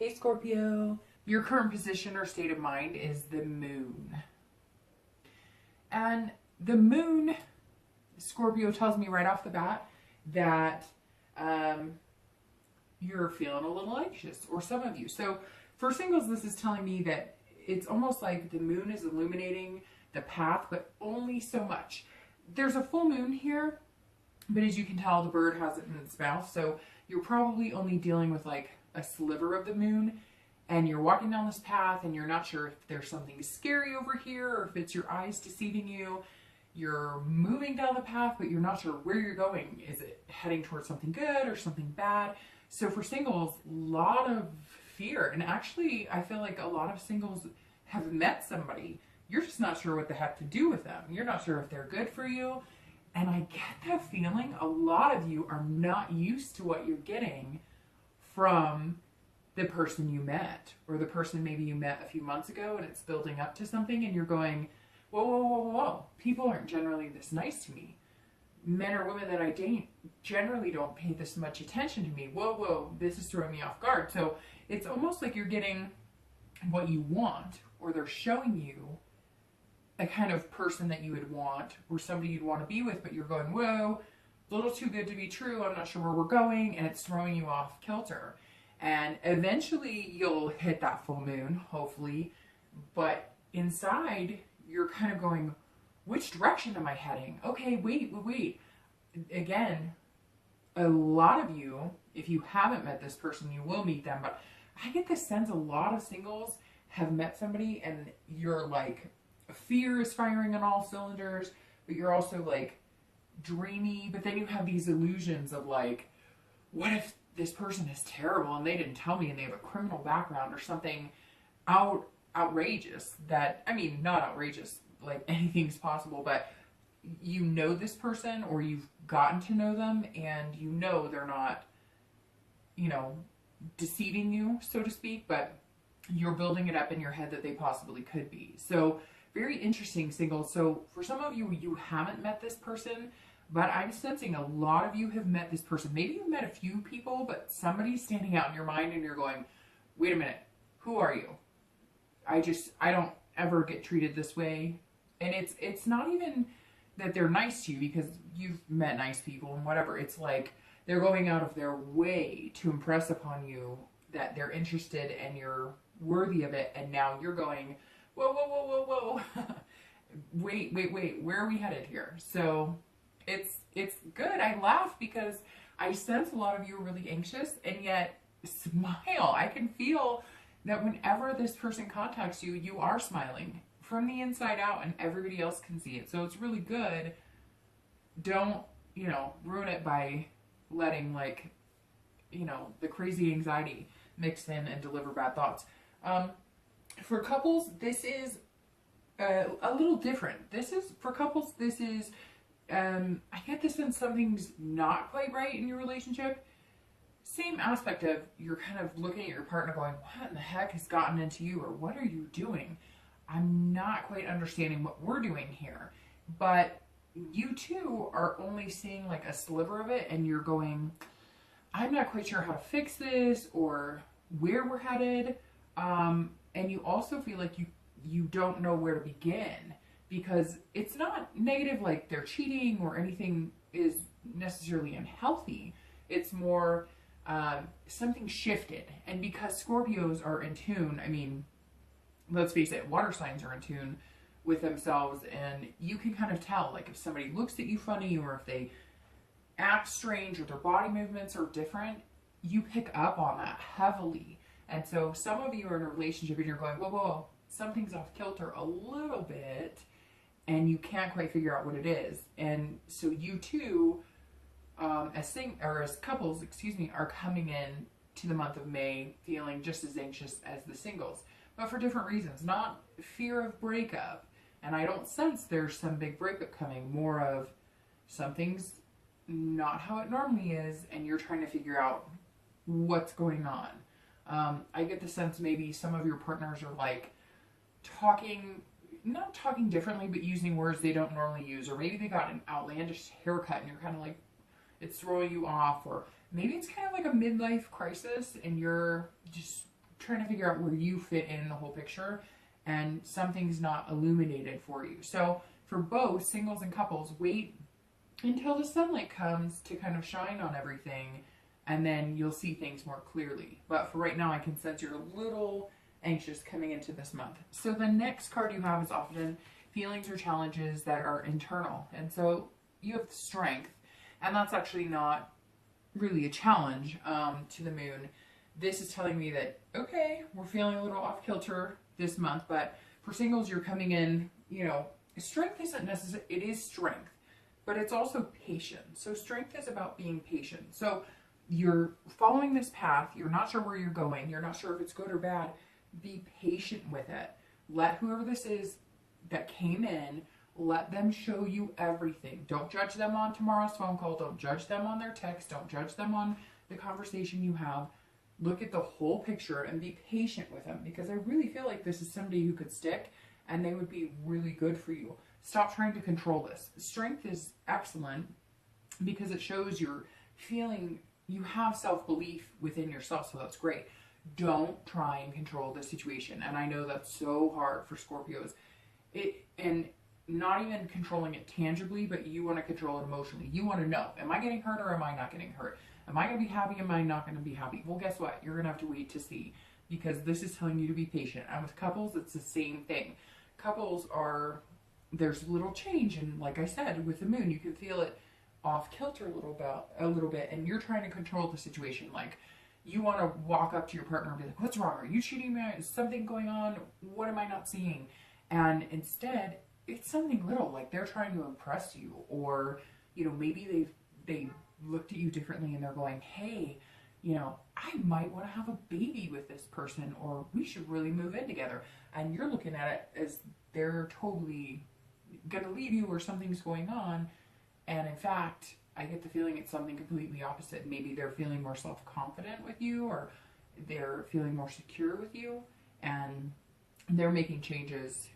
Hey Scorpio, your current position or state of mind is the moon. And the moon, Scorpio tells me right off the bat that you're feeling a little anxious, or some of you. So for singles, this is telling me that it's almost like the moon is illuminating the path, but only so much. There's a full moon here, but as you can tell, the bird has it in its mouth. So you're probably only dealing with like a sliver of the moon, and you're walking down this path and you're not sure if there's something scary over here or if it's your eyes deceiving you. You're moving down the path, but you're not sure where you're going. Is it heading towards something good or something bad? So for singles, a lot of fear. And actually, I feel like a lot of singles have met somebody. You're just not sure what the heck to do with them. You're not sure if they're good for you. And I get that feeling a lot of you are not used to what you're getting from the person you met, or the person maybe you met a few months ago and it's building up to something and you're going, whoa, whoa, whoa, whoa, people aren't generally this nice to me. Men or women that I date generally don't pay this much attention to me. Whoa, whoa, this is throwing me off guard. So it's almost like you're getting what you want, or they're showing you a kind of person that you would want, or somebody you'd want to be with, but you're going, whoa, a little too good to be true. I'm not sure where we're going, and it's throwing you off kilter. And eventually you'll hit that full moon, hopefully, but inside you're kind of going, which direction am I heading? Okay, wait. Again, a lot of you, if you haven't met this person, you will meet them, but I get this sense a lot of singles have met somebody and you're like, fear is firing on all cylinders, but you're also like dreamy, but then you have these illusions of like, what if this person is terrible and they didn't tell me and they have a criminal background or something outrageous that, I mean, not outrageous, like anything's possible, but you know this person, or you've gotten to know them, and you know they're not, deceiving you, so to speak, but you're building it up in your head that they possibly could be. So very interesting, singles. So for some of you, you haven't met this person, but I'm sensing a lot of you have met this person. Maybe you've met a few people, but somebody's standing out in your mind and you're going, wait a minute, who are you? I don't ever get treated this way. And it's not even that they're nice to you, because you've met nice people and whatever. It's like they're going out of their way to impress upon you that they're interested and you're worthy of it. And now you're going, whoa, whoa, whoa, whoa, whoa. wait, where are we headed here? So it's good. I laugh because I sense a lot of you are really anxious, and yet smile. I can feel that whenever this person contacts you, you are smiling from the inside out, and everybody else can see it. So it's really good. Don't, ruin it by letting the crazy anxiety mix in and deliver bad thoughts. For couples, this is a little different. For couples, I get this when something's not quite right in your relationship. Same aspect of you're kind of looking at your partner going, what in the heck has gotten into you, or what are you doing? I'm not quite understanding what we're doing here. But you too are only seeing like a sliver of it, and you're going, I'm not quite sure how to fix this or where we're headed. And you also feel like you don't know where to begin, because it's not negative like they're cheating or anything is necessarily unhealthy. It's more something shifted. And because Scorpios are in tune, I mean, let's face it, water signs are in tune with themselves, and you can kind of tell, like if somebody looks at you funny, or if they act strange, or their body movements are different, you pick up on that heavily. And so some of you are in a relationship and you're going, whoa, whoa, something's off kilter a little bit, and you can't quite figure out what it is. And so you too, as couples, are coming in to the month of May feeling just as anxious as the singles, but for different reasons. Not fear of breakup, and I don't sense there's some big breakup coming, more of something's not how it normally is, and you're trying to figure out what's going on. I get the sense maybe some of your partners are like not talking differently, but using words they don't normally use, or maybe they got an outlandish haircut and you're kind of like, it's throwing you off, or maybe it's kind of like a midlife crisis and you're just trying to figure out where you fit in the whole picture, and something's not illuminated for you. So for both singles and couples, wait until the sunlight comes to kind of shine on everything, and then you'll see things more clearly. But for right now, I can sense you're a little anxious coming into this month. So the next card you have is often feelings or challenges that are internal. And so you have strength, and that's actually not really a challenge to the moon. This is telling me that, okay, we're feeling a little off kilter this month, but for singles, you're coming in, you know, strength isn't necessary. It is strength, but it's also patience. So strength is about being patient. So you're following this path. You're not sure where you're going. You're not sure if it's good or bad. Be patient with it. Let whoever this is that came in, let them show you everything. Don't judge them on tomorrow's phone call. Don't judge them on their text. Don't judge them on the conversation you have. Look at the whole picture and be patient with them, because I really feel like this is somebody who could stick and they would be really good for you. Stop trying to control this. Strength is excellent because it shows you're feeling, you have self-belief within yourself, so that's great. Don't try and control the situation. And I know that's so hard for Scorpios. And not even controlling it tangibly, but you want to control it emotionally. You want to know, am I getting hurt or am I not getting hurt? Am I going to be happy? Am I not going to be happy? Well, guess what? You're going to have to wait to see, because this is telling you to be patient. And with couples, it's the same thing. Couples are, there's little change. And like I said, with the moon, you can feel it off kilter a little bit, and you're trying to control the situation. Like, you want to walk up to your partner and be like, what's wrong? Are you cheating me? Is something going on? What am I not seeing? And instead, it's something little, like they're trying to impress you, or, you know, maybe they looked at you differently and they're going, hey, you know, I might want to have a baby with this person, or we should really move in together. And you're looking at it as they're totally going to leave you or something's going on. And in fact, I get the feeling it's something completely opposite. Maybe they're feeling more self-confident with you, or they're feeling more secure with you, and they're making changes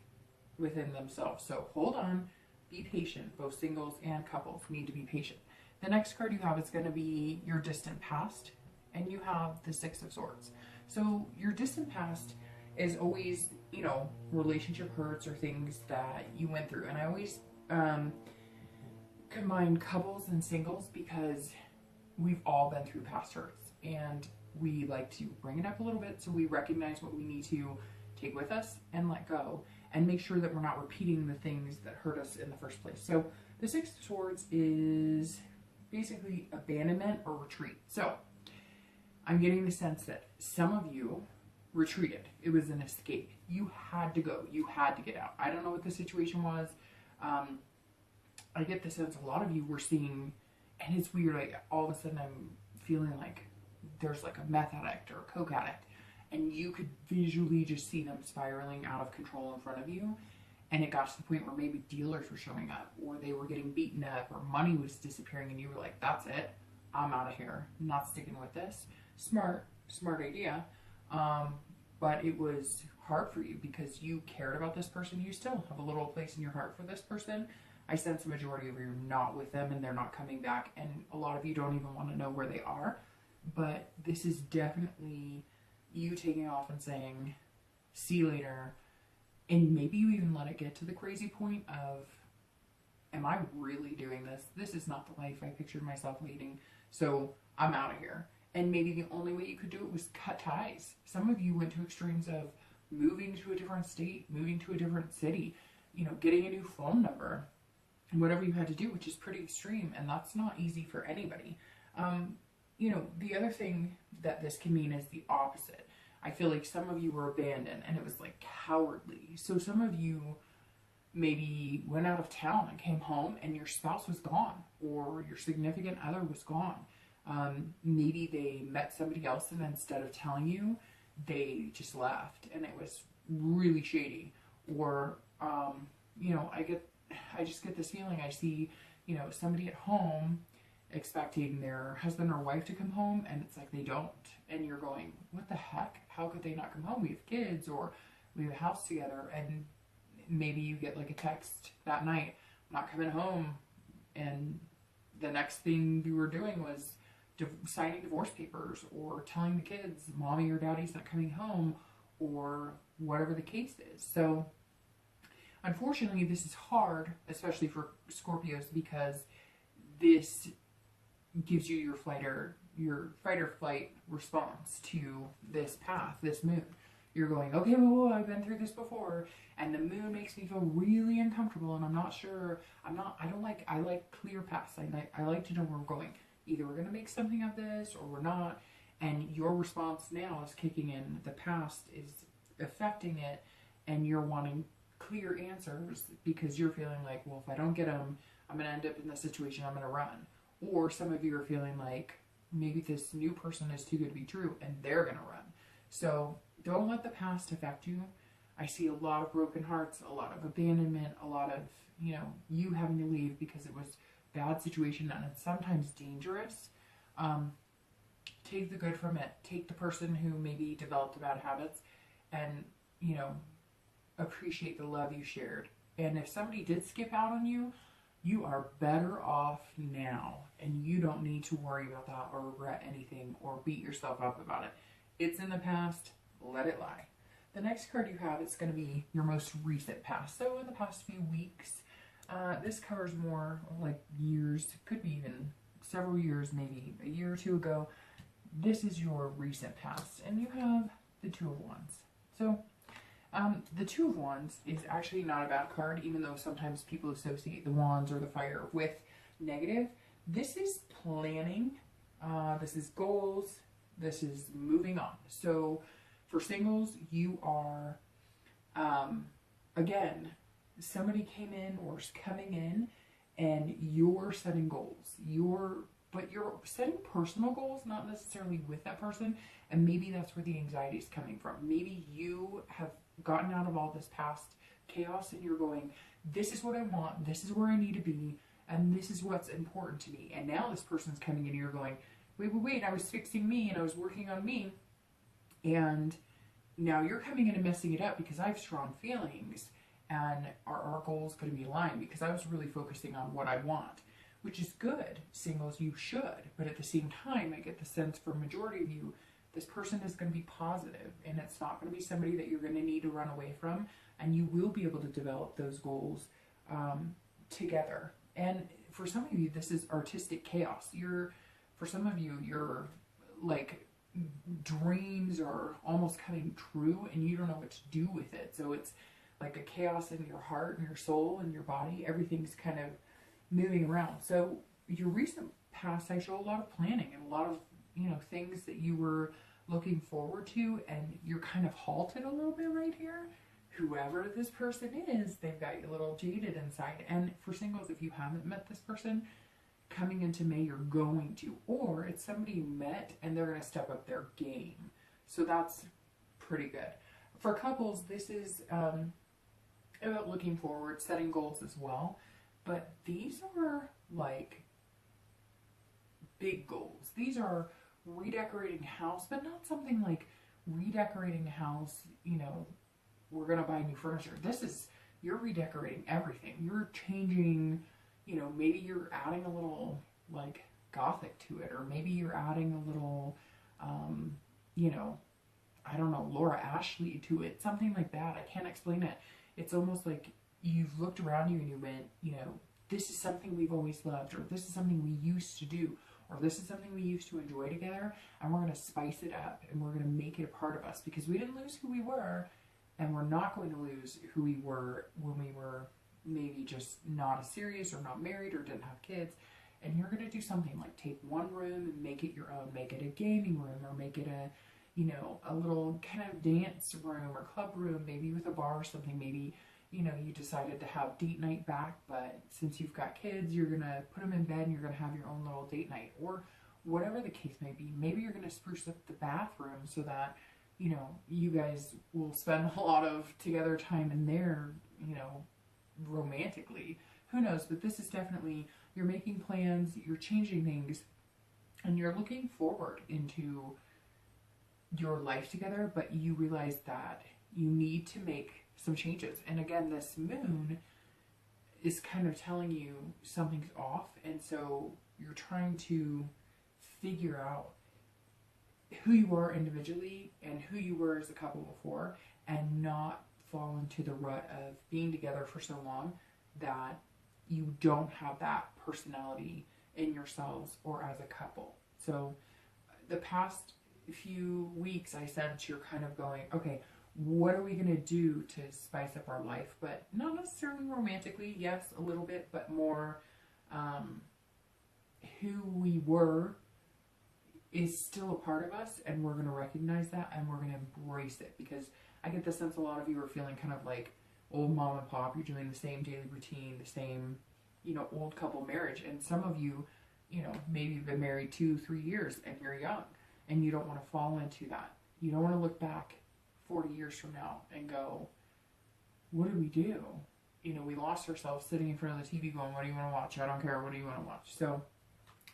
within themselves. So hold on, be patient. Both singles and couples need to be patient. The next card you have is going to be your distant past, and you have the Six of Swords. So your distant past is always, you know, relationship hurts or things that you went through. And I always combine couples and singles, because we've all been through past hurts, and we like to bring it up a little bit so we recognize what we need to take with us and let go, and make sure that we're not repeating the things that hurt us in the first place. So the Six of Swords is basically abandonment or retreat. So I'm getting the sense that some of you retreated. It was an escape. You had to go. You had to get out. I don't know what the situation was. I get the sense a lot of you were seeing, and it's weird, like all of a sudden I'm feeling like there's like a meth addict or a coke addict, and you could visually just see them spiraling out of control in front of you. And it got to the point where maybe dealers were showing up, or they were getting beaten up, or money was disappearing, and you were like, that's it. I'm out of here. I'm not sticking with this. Smart idea. But it was hard for you because you cared about this person. You still have a little place in your heart for this person. I sense the majority of you are not with them, and they're not coming back. And a lot of you don't even want to know where they are. But this is definitely you taking off and saying, see you later. And maybe you even let it get to the crazy point of, am I really doing this? This is not the life I pictured myself leading, so I'm out of here. And maybe the only way you could do it was cut ties. Some of you went to extremes of moving to a different state, moving to a different city, you know, getting a new phone number, whatever you had to do, which is pretty extreme, and that's not easy for anybody. You know, the other thing that this can mean is the opposite. I feel like some of you were abandoned, and it was like cowardly. So some of you maybe went out of town and came home and your spouse was gone, or your significant other was gone. Maybe they met somebody else, and instead of telling you, they just left, and it was really shady. Or, you know, I just get this feeling. I see, you know, somebody at home expecting their husband or wife to come home, and it's like they don't, and you're going, what the heck? How could they not come home? We have kids, or we have a house together. And maybe you get like a text that night, not coming home, and the next thing you were doing was signing divorce papers, or telling the kids mommy or daddy's not coming home, or whatever the case is. So unfortunately, this is hard, especially for Scorpios, because this gives you your fight or flight response to this path, this moon. You're going, okay, well, I've been through this before, and the moon makes me feel really uncomfortable, and I'm not sure, I like clear paths. I like to know where we're going. Either we're going to make something of this, or we're not, and your response now is kicking in. The past is affecting it, and you're wanting clear answers because you're feeling like, well, if I don't get them, I'm going to end up in this situation, I'm going to run. Or some of you are feeling like maybe this new person is too good to be true, and they're going to run. So don't let the past affect you. I see a lot of broken hearts, a lot of abandonment, a lot of, you having to leave because it was a bad situation, and it's sometimes dangerous. Take the good from it. Take the person who maybe developed bad habits and, appreciate the love you shared. And if somebody did skip out on you, you are better off now, and you don't need to worry about that or regret anything or beat yourself up about it. It's in the past. Let it lie. The next card you have is going to be your most recent past. So in the past few weeks, this covers more like years, could be even several years, maybe a year or two ago. This is your recent past, and you have the Two of Wands. So the Two of Wands is actually not a bad card, even though sometimes people associate the wands or the fire with negative. This is planning. This is goals. This is moving on. So for singles, you are, again, somebody came in or is coming in, and you're setting goals. But you're setting personal goals, not necessarily with that person. And maybe that's where the anxiety is coming from. Maybe you have gotten out of all this past chaos, and you're going, this is what I want, this is where I need to be, and this is what's important to me. And now this person's coming in, and you're going, wait, I was fixing me, and I was working on me, and now you're coming in and messing it up because I have strong feelings, and our goals going to be aligned because I was really focusing on what I want, which is good. Singles, you should, but at the same time, I get the sense for majority of you, this person is going to be positive, and it's not going to be somebody that you're going to need to run away from, and you will be able to develop those goals together. And for some of you, this is artistic chaos. For some of you, your like dreams are almost coming true, and you don't know what to do with it. So it's like a chaos in your heart and your soul and your body. Everything's kind of moving around. So your recent past, I show a lot of planning and a lot of things that you were looking forward to, and you're kind of halted a little bit right here. Whoever this person is, they've got you a little jaded inside. And for singles, if you haven't met this person, coming into May, you're going to. Or it's somebody you met, and they're going to step up their game. So that's pretty good. For couples, this is about looking forward, setting goals as well. But these are like big goals. These are redecorating a house, but not something like redecorating a house, we're going to buy new furniture. This is, you're redecorating everything. You're changing, maybe you're adding a little like gothic to it, or maybe you're adding a little, I don't know, Laura Ashley to it, something like that. I can't explain it. It's almost like you've looked around you and you went, this is something we've always loved, or this is something we used to do, or this is something we used to enjoy together, and we're going to spice it up, and we're going to make it a part of us, because we didn't lose who we were, and we're not going to lose who we were when we were maybe just not as serious, or not married, or didn't have kids. And you're going to do something like take one room and make it your own, make it a gaming room, or make it a little kind of dance room or club room, maybe with a bar or something. Maybe you decided to have date night back, but since you've got kids, you're going to put them in bed and you're going to have your own little date night, or whatever the case may be. Maybe you're going to spruce up the bathroom so that, you guys will spend a lot of together time in there, romantically. Who knows? But this is definitely, you're making plans, you're changing things, and you're looking forward into your life together, but you realize that you need to make some changes. And again, this moon is kind of telling you something's off, and so you're trying to figure out who you are individually and who you were as a couple before, and not fall into the rut of being together for so long that you don't have that personality in yourselves or as a couple. So the past few weeks I sense you're kind of going, okay, what are we going to do to spice up our life? But not necessarily romantically, yes, a little bit, but more who we were is still a part of us, and we're going to recognize that, and we're going to embrace it, because I get the sense a lot of you are feeling kind of like old mom and pop. You're doing the same daily routine, the same, old couple marriage. And some of you, maybe you've been married 2-3 years and you're young, and you don't want to fall into that. You don't want to look back 40 years from now and go, what did we do? We lost ourselves sitting in front of the TV going, what do you want to watch? I don't care. What do you want to watch? So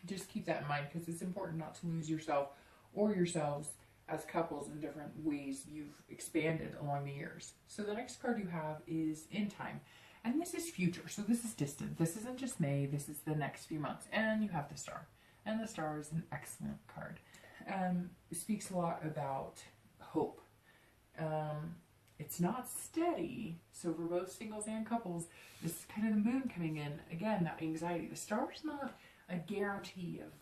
just keep that in mind, because it's important not to lose yourself or yourselves as couples in different ways you've expanded along the years. So the next card you have is In Time. And this is future. So this is distant. This isn't just May. This is the next few months. And you have the Star. And the Star is an excellent card. It speaks a lot about hope. It's not steady. So for both singles and couples, this is kind of the moon coming in. Again, that anxiety. The Star is not a guarantee of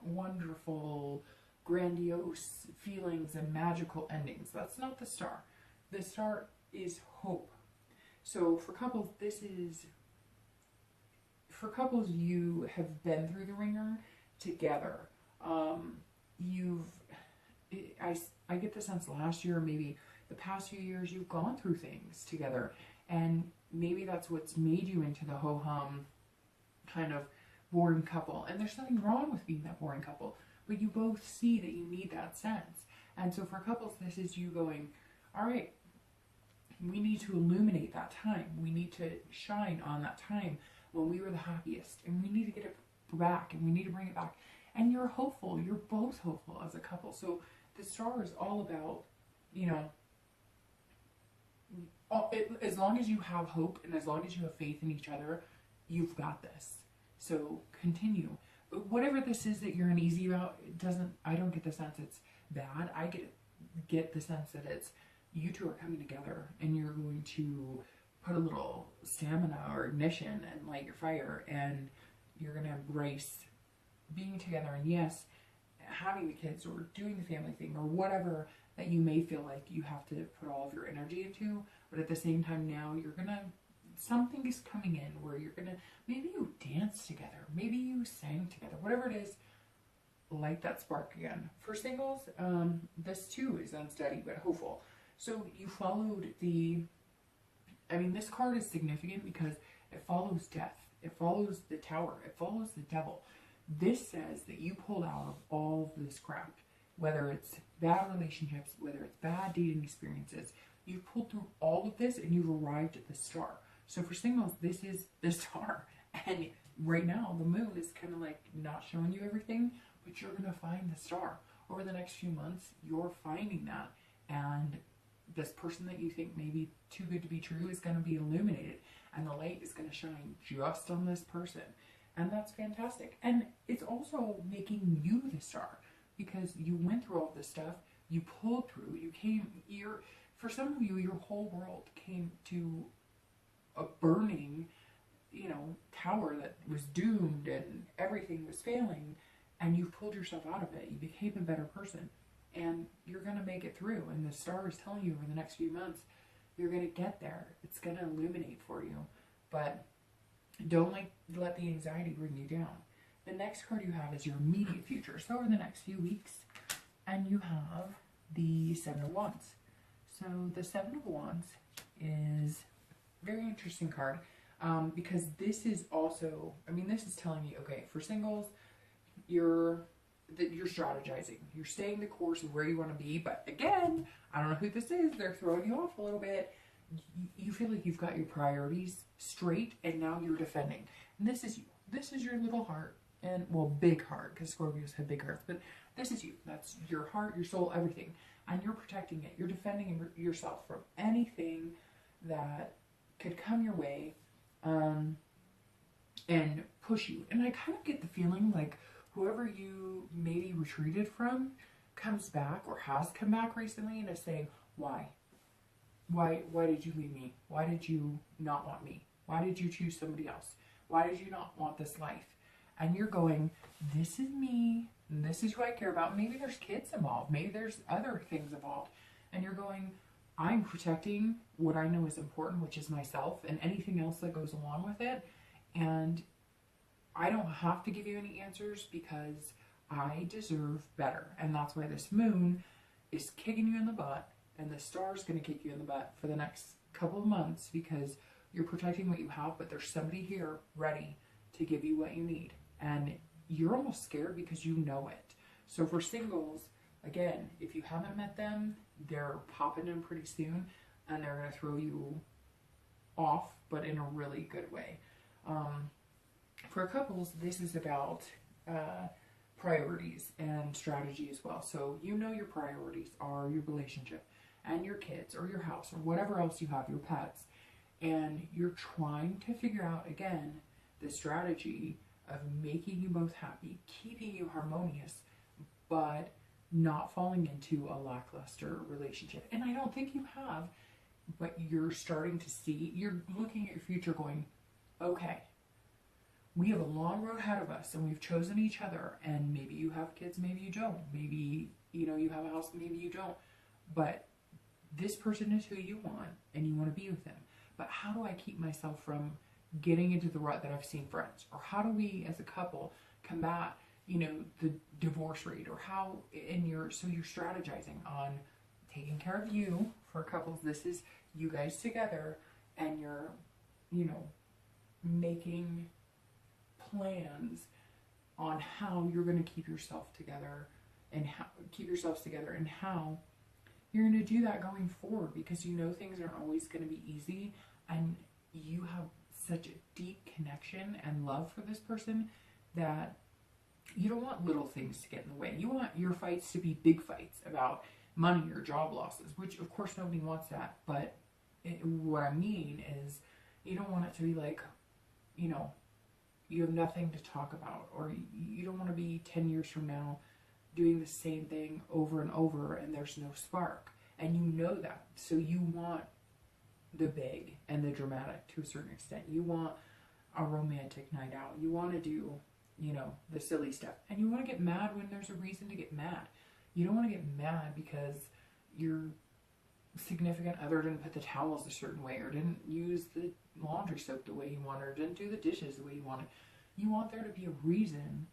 wonderful, grandiose feelings and magical endings. That's not the Star. The Star is hope. So for couples, you have been through the ringer together. I get the sense last year, maybe the past few years, you've gone through things together, and maybe that's what's made you into the ho-hum kind of boring couple. And there's nothing wrong with being that boring couple, but you both see that you need that sense. And so for couples, this is you going, all right, we need to illuminate that time. We need to shine on that time when we were the happiest, and we need to get it back, and we need to bring it back. And you're hopeful. You're both hopeful as a couple. So the Star is all about, as long as you have hope and as long as you have faith in each other, you've got this. So continue. Whatever this is that you're uneasy about, I don't get the sense it's bad. I get the sense that it's you two are coming together, and you're going to put a little stamina or ignition and light your fire, and you're going to embrace being together. And yes, having the kids or doing the family thing or whatever that you may feel like you have to put all of your energy into, but at the same time now something is coming in where maybe you dance together, maybe you sang together, whatever it is, light that spark again. For singles, this too is unsteady but hopeful. So you followed this card is significant because it follows death. It follows the Tower. It follows the Devil. This says that you pulled out of all of this crap, whether it's bad relationships, whether it's bad dating experiences. You've pulled through all of this, and you've arrived at the Star. So for singles, this is the Star. And right now, the moon is kind of like not showing you everything, but you're going to find the Star. Over the next few months, you're finding that. And this person that you think may be too good to be true is going to be illuminated. And the light is going to shine just on this person. And that's fantastic. And it's also making you the Star, because you went through all this stuff. You pulled through. For some of you, your whole world came to a burning, tower that was doomed and everything was failing, and you pulled yourself out of it. You became a better person, and you're going to make it through. And the Star is telling you over the next few months, you're going to get there. It's going to illuminate for you, but don't let the anxiety bring you down. The next card you have is your immediate future. So over the next few weeks, and you have the Seven of Wands. So the Seven of Wands is a very interesting card, because this is also, this is telling you, okay, for singles, you're strategizing. You're staying the course of where you want to be. But again, I don't know who this is. They're throwing you off a little bit. You feel like you've got your priorities straight, and now you're defending. And this is you. This is your little heart. And, big heart, because Scorpios have big hearts. But this is you. That's your heart, your soul, everything. And you're protecting it. You're defending yourself from anything that could come your way and push you. And I kind of get the feeling like whoever you maybe retreated from comes back or has come back recently and is saying, why? Why did you leave me? Why did you not want me? Why did you choose somebody else? Why did you not want this life? And you're going, this is me. This is who I care about. Maybe there's kids involved. Maybe there's other things involved. And you're going, I'm protecting what I know is important, which is myself, and anything else that goes along with it. And I don't have to give you any answers because I deserve better. And that's why this moon is kicking you in the butt, and the star's going to kick you in the butt for the next couple of months, because you're protecting what you have, but there's somebody here ready to give you what you need. And you're almost scared because you know it. So for singles, again, if you haven't met them, they're popping in pretty soon, and they're going to throw you off, but in a really good way. For couples, this is about priorities and strategy as well. So you know your priorities are your relationship and your kids or your house or whatever else you have, your pets. And you're trying to figure out, again, the strategy of making you both happy, keeping you harmonious, but not falling into a lackluster relationship. And I don't think you have, but you're starting to see, you're looking at your future going, okay, we have a long road ahead of us and we've chosen each other, and maybe you have kids, maybe you don't, maybe, you know, you have a house, maybe you don't, but this person is who you want and you want to be with them. But how do I keep myself from getting into the rut that I've seen friends? Or how do we as a couple combat, you know, the divorce rate? Or how, so you're strategizing on taking care of you. For couples, this is you guys together, and you're, you know, making plans on how you're going to keep yourself together and how you're going to do that going forward, because you know things aren't always going to be easy, and you have such a deep connection and love for this person that you don't want little things to get in the way. You want your fights to be big fights about money or job losses, which of course nobody wants that, but what I mean is you don't want it to be like, you know, you have nothing to talk about, or you don't want to be 10 years from now doing the same thing over and over and there's no spark, and you know that. So you want the big and the dramatic to a certain extent. You want a romantic night out. You want to do, you know, the silly stuff, and you want to get mad when there's a reason to get mad. You don't want to get mad because your significant other didn't put the towels a certain way, or didn't use the laundry soap the way you wanted, or didn't do the dishes the way you wanted. You want there to be a reason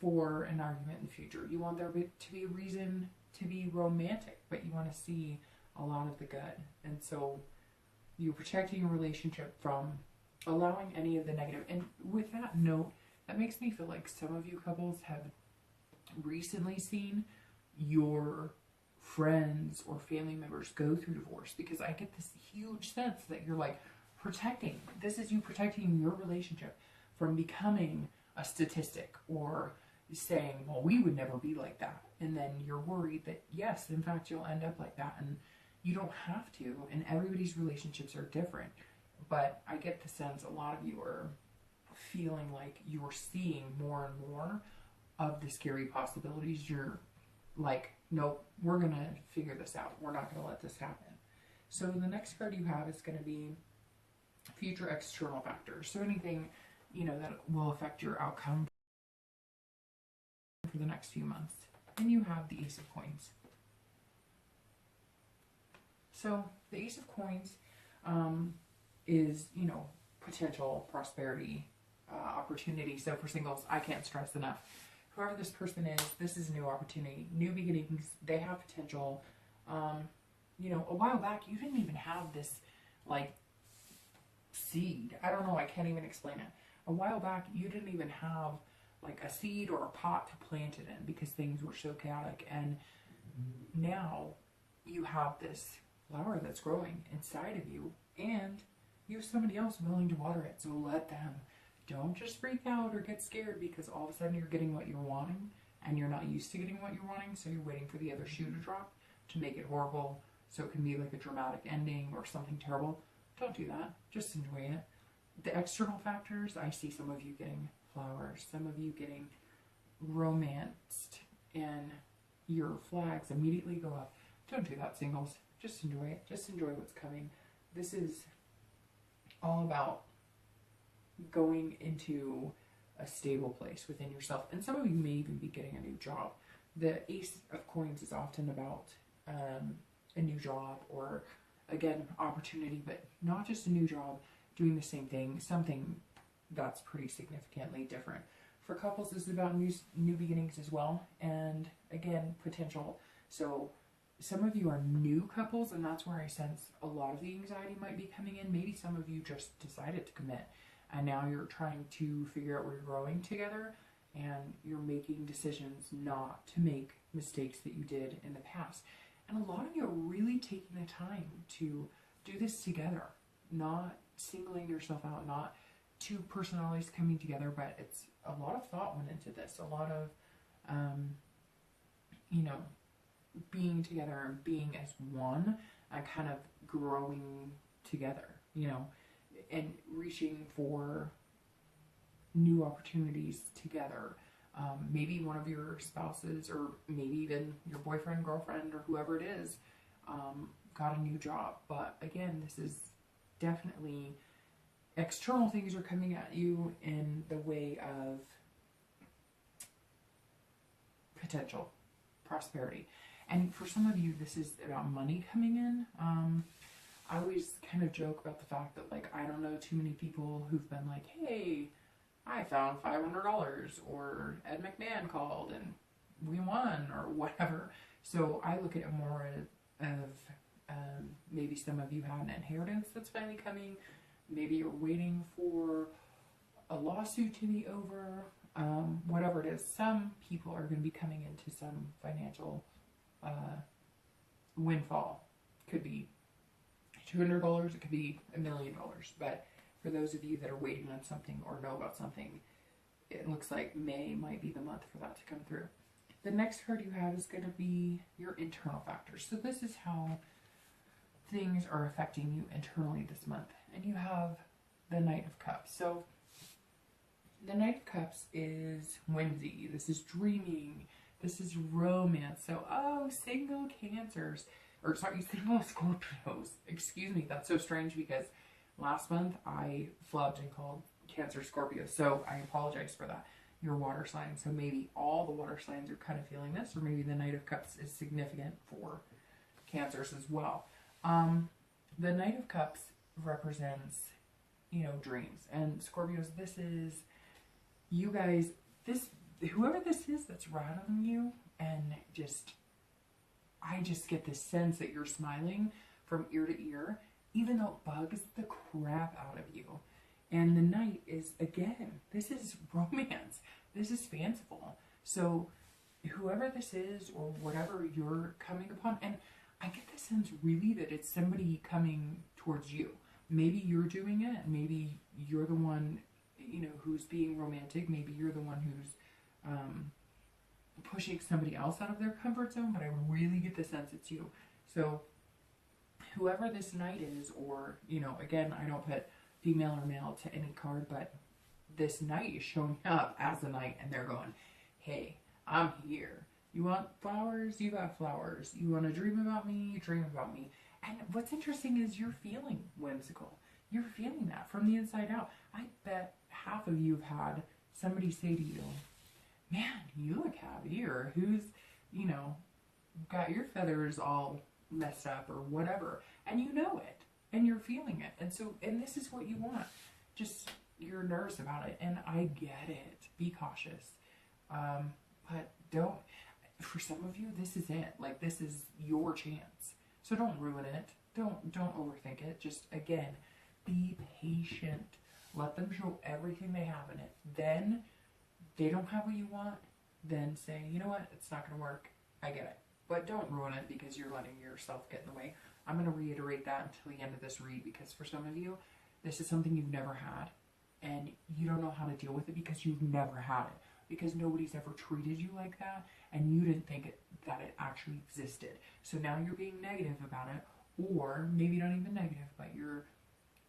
for an argument in the future. You want there to be a reason to be romantic, but you want to see a lot of the good. And so you're protecting your relationship from allowing any of the negative. And with that note, that makes me feel like some of you couples have recently seen your friends or family members go through divorce, because I get this huge sense that you're like protecting. This is you protecting your relationship from becoming a statistic, or saying, well, we would never be like that. And then you're worried that, yes, in fact, you'll end up like that. And you don't have to. And everybody's relationships are different. But I get the sense a lot of you are feeling like you're seeing more and more of the scary possibilities. You're like, nope, we're going to figure this out. We're not going to let this happen. So the next card you have is going to be future external factors. So anything, you know, that will affect your outcome for the next few months. And you have the Ace of Coins. So the Ace of Coins is, you know, potential prosperity, opportunity. So for singles, I can't stress enough. Whoever this person is, this is a new opportunity, new beginnings. They have potential. You know, a while back, you didn't even have this, like, seed. I don't know. I can't even explain it. A while back, you didn't even have like a seed or a pot to plant it in, because things were so chaotic. And now you have this flower that's growing inside of you, and you have somebody else willing to water it. So let them. Don't just freak out or get scared because all of a sudden you're getting what you're wanting, and you're not used to getting what you're wanting. So you're waiting for the other shoe to drop to make it horrible, so it can be like a dramatic ending or something terrible. Don't do that. Just enjoy it. The external factors, I see some of you getting flowers, some of you getting romanced and your flags immediately go up. Don't do that, singles. Just enjoy it. Just enjoy what's coming. This is all about going into a stable place within yourself. And some of you may even be getting a new job. The Ace of Coins is often about a new job or, again, opportunity, but not just a new job, doing the same thing, something that's pretty significantly different. For couples, this is about new beginnings as well, and again, potential. So some of you are new couples, and that's where I sense a lot of the anxiety might be coming in. Maybe some of you just decided to commit, and now you're trying to figure out where you're growing together, and you're making decisions not to make mistakes that you did in the past. And a lot of you are really taking the time to do this together, not singling yourself out, not two personalities coming together, but it's a lot of thought went into this, a lot of, you know, being together and being as one and kind of growing together, you know, and reaching for new opportunities together. Maybe one of your spouses, or maybe even your boyfriend, girlfriend, or whoever it is, got a new job. But again, this is definitely external things are coming at you in the way of potential prosperity. And for some of you, this is about money coming in. I always kind of joke about the fact that, like, I don't know too many people who've been like, hey, I found $500, or Ed McMahon called and we won, or whatever. So I look at it more of maybe some of you have an inheritance that's finally coming. Maybe you're waiting for a lawsuit to be over. Whatever it is, some people are going to be coming into some financial windfall. Could be $200, it could be $1 million. But for those of you that are waiting on something or know about something, it looks like May might be the month for that to come through. The next card you have is going to be your internal factors. So this is how things are affecting you internally this month. And you have the Knight of Cups. So the Knight of Cups is whimsy. This is dreaming. This is romance. So, oh, single Cancers. Or, sorry, single Scorpios. Excuse me, that's so strange because last month I flubbed and called Cancer Scorpio. So I apologize for that. Your water sign. So maybe all the water signs are kind of feeling this, or maybe the Knight of Cups is significant for Cancers as well. The Knight of Cups represents, you know, dreams. And Scorpios, this is you guys, whoever this is that's rattling you, and I just get this sense that you're smiling from ear to ear, even though it bugs the crap out of you. And the Knight is, again, this is romance. This is fanciful. So whoever this is, or whatever you're coming upon, and I get the sense really that it's somebody coming towards you. Maybe you're doing it. Maybe you're the one, you know, who's being romantic. Maybe you're the one who's pushing somebody else out of their comfort zone. But I really get the sense it's you. So whoever this Knight is, or, you know, again, I don't put female or male to any card, but this Knight is showing up as a Knight, and they're going, hey, I'm here. You want flowers? You got flowers. You want to dream about me? Dream about me. And what's interesting is you're feeling whimsical. You're feeling that from the inside out. I bet half of you have had somebody say to you, man, you look happy, or who's, you know, got your feathers all messed up or whatever. And you know it. And you're feeling it. And so, and this is what you want. Just, you're nervous about it. And I get it. Be cautious. But don't, for some of you, this is it. Like, this is your chance. So don't ruin it. Don't overthink it. Just, again, be patient. Let them show everything they have in it. Then they don't have what you want. Then say, you know what? It's not going to work. I get it. But don't ruin it because you're letting yourself get in the way. I'm going to reiterate that until the end of this read, because for some of you, this is something you've never had. And you don't know how to deal with it because you've never had it. Because nobody's ever treated you like that, and you didn't think that it actually existed. So now you're being negative about it, or maybe not even negative, but you're,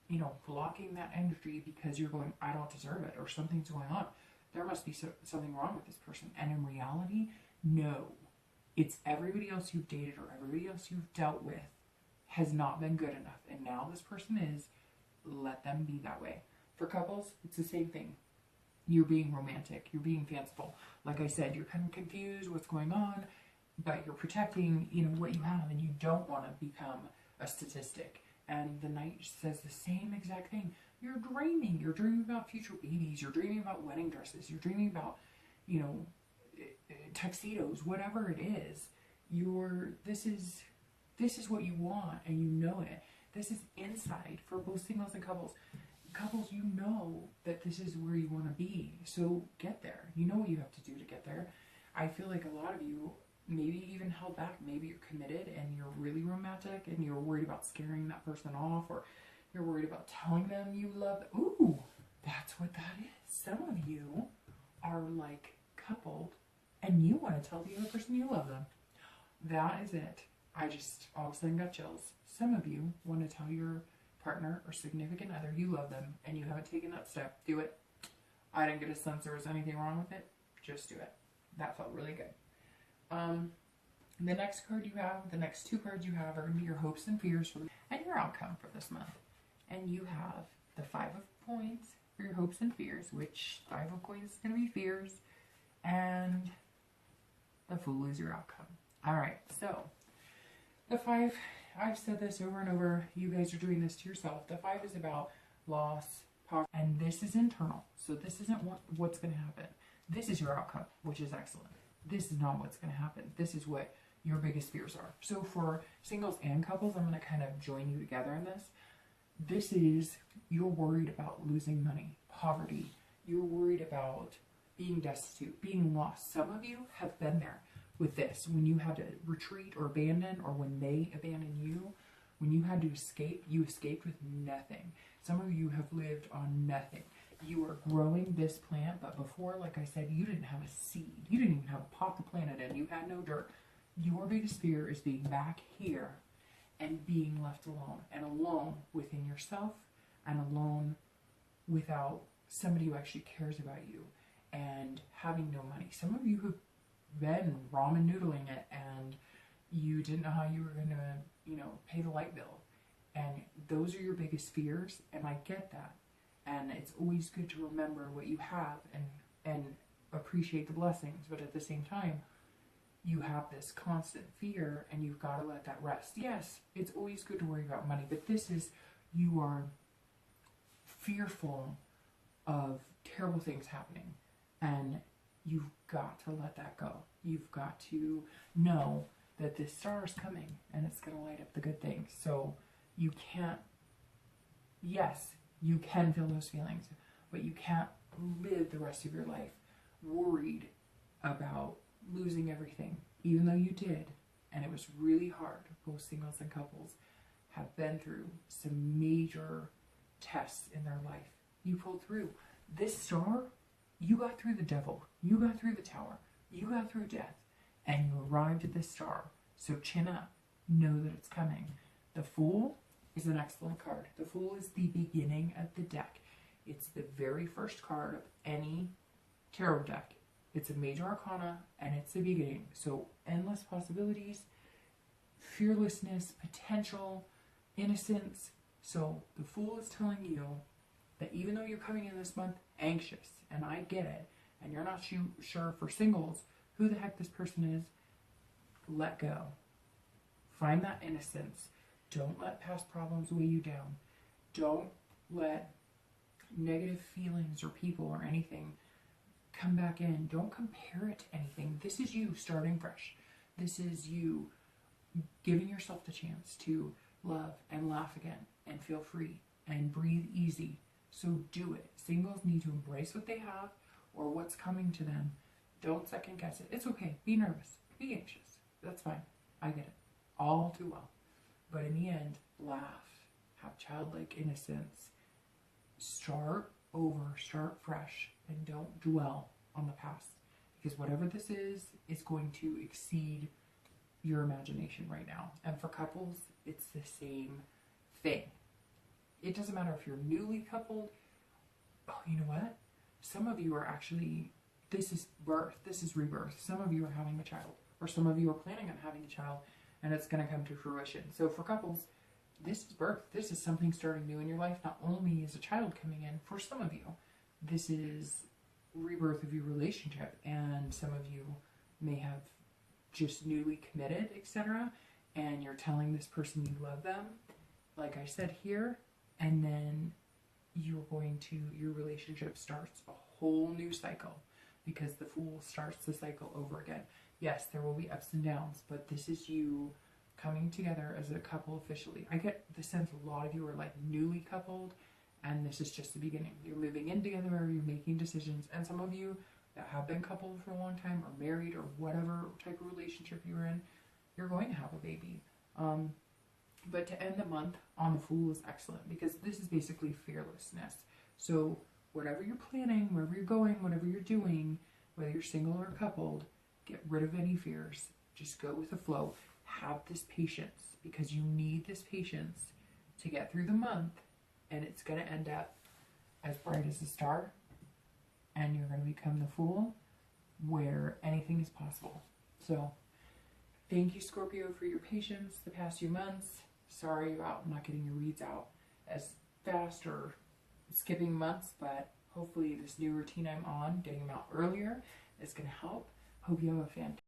you know, blocking that energy because you're going, I don't deserve it, or something's going on. there must be something wrong with this person. And in reality, no. It's everybody else you've dated or everybody else you've dealt with has not been good enough. And now this person is. Let them be that way. For couples, it's the same thing. You're being romantic. You're being fanciful. Like I said, you're kind of confused what's going on, but you're protecting, what you have, and you don't want to become a statistic. And the Knight says the same exact thing. You're dreaming. You're dreaming about future babies. You're dreaming about wedding dresses. You're dreaming about, tuxedos, whatever it is. This is what you want, and you know it. This is inside for both singles and couples. Couples, you know that this is where you want to be. So get there. You know what you have to do to get there. I feel like a lot of you maybe even held back. Maybe you're committed and you're really romantic and you're worried about scaring that person off, or you're worried about telling them you love them. Ooh, that's what that is. Some of you are like coupled and you want to tell the other person you love them. That is it. I just all of a sudden got chills. Some of you want to tell your partner or significant other you love them and you haven't taken that step. Do it. I didn't get a sense there was anything wrong with it. Just do it. That felt really good. The next card you have, the next two cards you have are going to be your hopes and fears and your outcome for this month. And you have the 5 of Coins for your hopes and fears, which 5 of Coins is going to be fears, and the Fool is your outcome. All right, so the 5, I've said this over and over, you guys are doing this to yourself. The 5 is about loss, poverty, and this is internal. So this isn't what's going to happen. This is your outcome, which is excellent. This is not what's going to happen. This is what your biggest fears are. So for singles and couples, I'm going to kind of join you together in this. This is, you're worried about losing money, poverty. You're worried about being destitute, being lost. Some of you have been there with this. When you had to retreat or abandon, or when they abandoned you, when you had to escape, you escaped with nothing. Some of you have lived on nothing. You are growing this plant, but before, like I said, you didn't have a seed. You didn't even have a pot to plant it in. You had no dirt. Your biggest fear is being back here and being left alone, and alone within yourself, and alone without somebody who actually cares about you, and having no money. Some of you have been ramen noodling it, and you didn't know how you were going to, pay the light bill. And those are your biggest fears, and I get that. And it's always good to remember what you have and appreciate the blessings. But at the same time, you have this constant fear, and you've got to let that rest. Yes, it's always good to worry about money, but this is, you are fearful of terrible things happening, and you've got to let that go. You've got to know that this star is coming, and it's going to light up the good things. So you can't, yes, you can feel those feelings, but you can't live the rest of your life worried about losing everything, even though you did. And it was really hard. Both singles and couples have been through some major tests in their life. You pulled through. This star, you got through the devil. You got through the tower. You got through death. And you arrived at this star. So chin up. Know that it's coming. The Fool is an excellent card. The Fool is the beginning of the deck. It's the very first card of any tarot deck. It's a major arcana, and it's the beginning. So endless possibilities, fearlessness, potential, innocence. So the Fool is telling you that even though you're coming in this month anxious, and I get it, and you're not sure for singles who the heck this person is, let go. Find that innocence. Don't let past problems weigh you down. Don't let negative feelings or people or anything come back in. Don't compare it to anything. This is you starting fresh. This is you giving yourself the chance to love and laugh again and feel free and breathe easy. So do it. Singles need to embrace what they have or what's coming to them. Don't second guess it. It's okay. Be nervous. Be anxious. That's fine. I get it. All too well. But in the end, laugh. Have childlike innocence. Start over. Start fresh. And don't dwell on the past. Because whatever this is going to exceed your imagination right now. And for couples, it's the same thing. It doesn't matter if you're newly coupled. Oh, you know what? some of you are actually, this is birth, this is rebirth. Some of you are having a child, or some of you are planning on having a child, and it's going to come to fruition. So for couples, this is birth. This is something starting new in your life. Not only is a child coming in, for some of you, this is rebirth of your relationship, and some of you may have just newly committed, etc., and you're telling this person you love them, like I said here, and then your relationship starts a whole new cycle, because the Fool starts the cycle over again. Yes, there will be ups and downs, but this is you coming together as a couple officially. I get the sense a lot of you are like newly coupled, and this is just the beginning. You're moving in together, you're making decisions, and some of you that have been coupled for a long time, or married, or whatever type of relationship you're in, you're going to have a baby. But to end the month on the Fool is excellent, because this is basically fearlessness. So whatever you're planning, wherever you're going, whatever you're doing, whether you're single or coupled, get rid of any fears. Just go with the flow. Have this patience, because you need this patience to get through the month, and it's going to end up as bright as a star, and you're going to become the Fool, where anything is possible. So thank you, Scorpio, for your patience the past few months. Sorry about not getting your reads out as fast or skipping months, but hopefully this new routine I'm on, getting them out earlier, is going to help. Hope you have a fantastic